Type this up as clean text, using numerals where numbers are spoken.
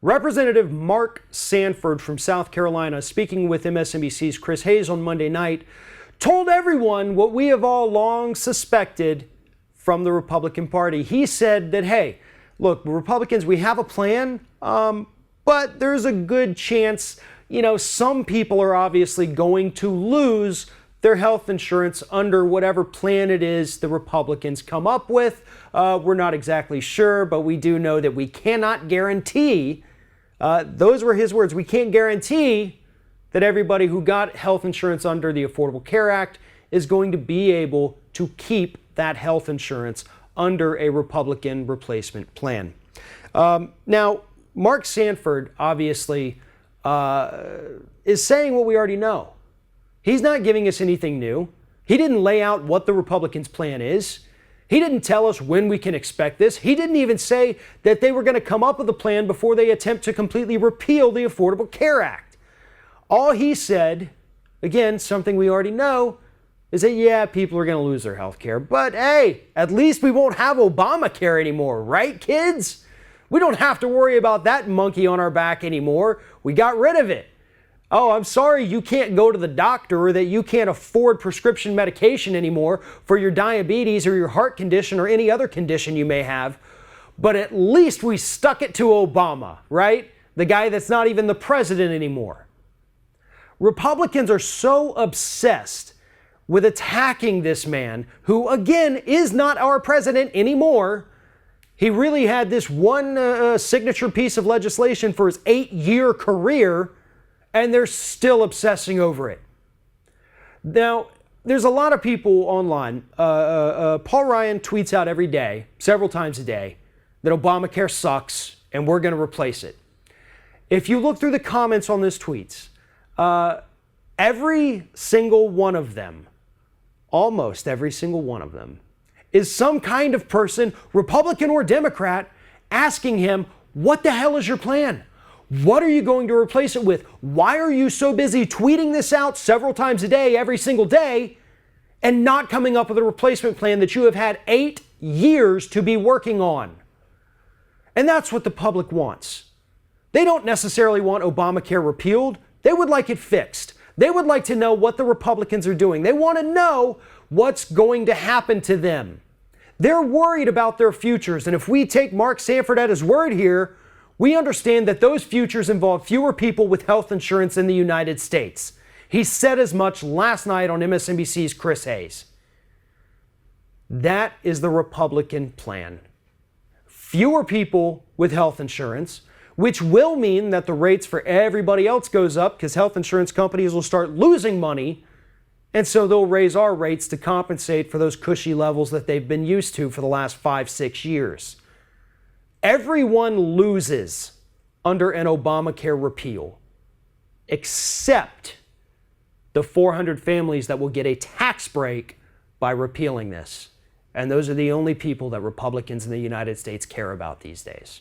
Representative Mark Sanford from South Carolina, speaking with MSNBC's Chris Hayes on Monday night, told everyone what we have all long suspected from the Republican Party. He said that, hey, look, Republicans, we have a plan, but there's a good chance, some people are obviously going to lose their health insurance under whatever plan it is the Republicans come up with. We're not exactly sure, but we do know that we cannot guarantee, those were his words, we can't guarantee that everybody who got health insurance under the Affordable Care Act is going to be able to keep that health insurance under a Republican replacement plan. Now, Mark Sanford obviously is saying what we already know. He's not giving us anything new. He didn't lay out what the Republicans' plan is. He didn't tell us when we can expect this. He didn't even say that they were going to come up with a plan before they attempt to completely repeal the Affordable Care Act. All he said, again, something we already know, is that, yeah, people are going to lose their health care. But hey, at least we won't have Obamacare anymore, right, kids? We don't have to worry about that monkey on our back anymore. We got rid of it. Oh, I'm sorry you can't go to the doctor or that you can't afford prescription medication anymore for your diabetes or your heart condition or any other condition you may have. But at least we stuck it to Obama, right? The guy that's not even the president anymore. Republicans are so obsessed with attacking this man who, again, is not our president anymore. He really had this one signature piece of legislation for his 8-year career, and they're still obsessing over it. Now, there's a lot of people online. Paul Ryan tweets out every day, several times a day, that Obamacare sucks and we're going to replace it. If you look through the comments on these tweets, every single one of them, almost every single one of them, is some kind of person, Republican or Democrat, asking him, what the hell is your plan? What are you going to replace it with? Why are you so busy tweeting this out several times a day, every single day, and not coming up with a replacement plan that you have had 8 years to be working on? And that's what the public wants. They don't necessarily want Obamacare repealed. They would like it fixed. They would like to know what the Republicans are doing. They want to know what's going to happen to them. They're worried about their futures. And if we take Mark Sanford at his word here, we understand that those futures involve fewer people with health insurance in the United States. He said as much last night on MSNBC's Chris Hayes. That is the Republican plan. Fewer people with health insurance, which will mean that the rates for everybody else goes up because health insurance companies will start losing money, and so they'll raise our rates to compensate for those cushy levels that they've been used to for the last 5-6 years. Everyone loses under an Obamacare repeal, except the 400 families that will get a tax break by repealing this. And those are the only people that Republicans in the United States care about these days.